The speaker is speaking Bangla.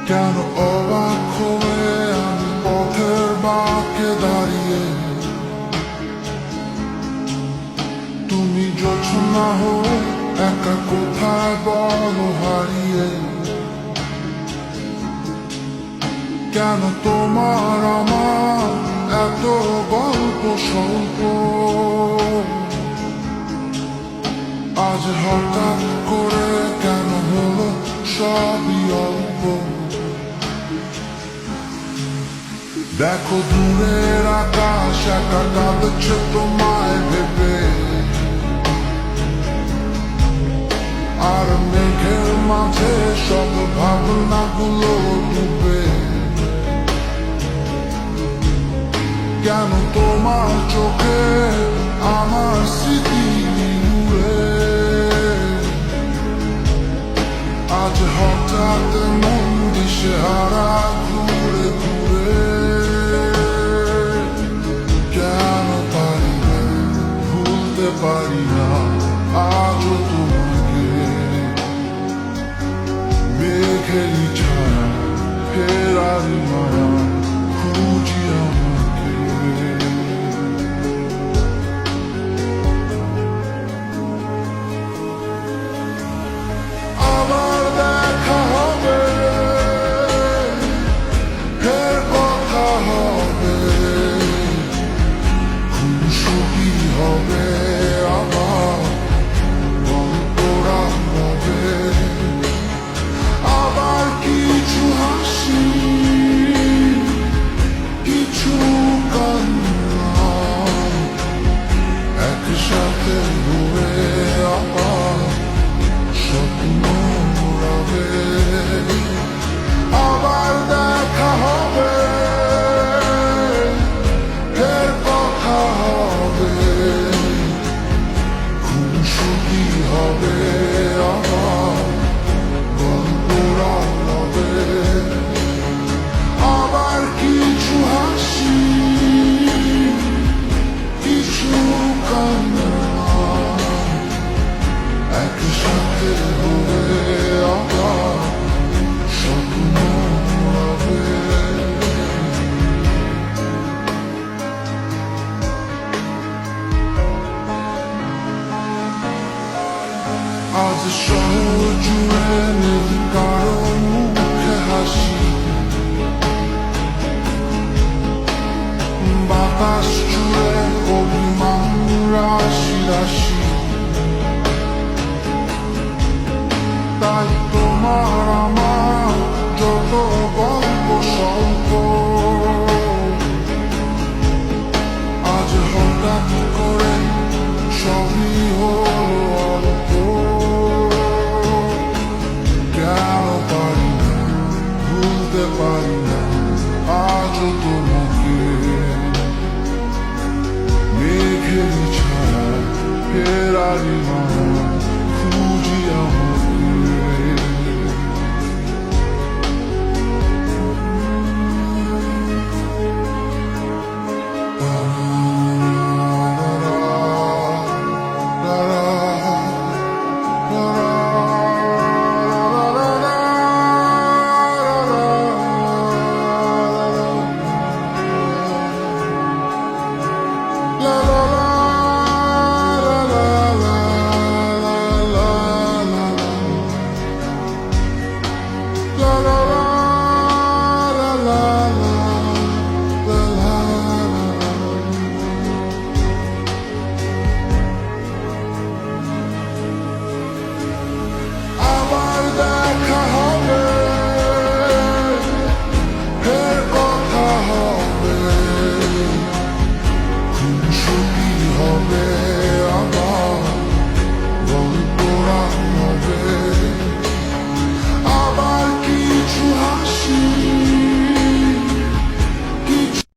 কেন অবাক হয়ে আমি পথের বাঁকে দাঁড়িয়ে, তুমি জোছনা হয়ে একা কোথায় বলো হারিয়ে। কেন তোমার আমার এত গল্প স্বল্প, আজ হঠাৎ করে কেন হলো সবই অল্প। দেখো দূরের আকাশ একা কাঁদছে তোমায় ভেবে, আর মেঘের মাঝে সব ভাবনাগুলো ডুবে। কেন তোমার চোখে আমার স্মৃতি উড়ে, আজ হঠাৎ মন দিশেহারা ঘুরে ঘুরে। কেন পারি না ভুলতে পারি না আজও তোমাকে, মেঘেরই ছায়া ফেরারি মায়া খুঁজি আমাকে। আবার দেখা হবে, ফের কথা হবে, খুনসুটি হবে, আবার গল্পরা হবে। আবার কিছু হাসি, কিছু কান্না, একসাথে ঘুরে আবার স্বপ্ন উড়াবে। আবার দেখা হবে, ফের কথা হবে, খুনসুটি হবে, আবার গল্পরা হবে। আবার কিছু হাসি, কিছু কান্না, একসাথে ঘুরে আবার স্বপ্ন উড়াবে। আজ শহর জুড়ে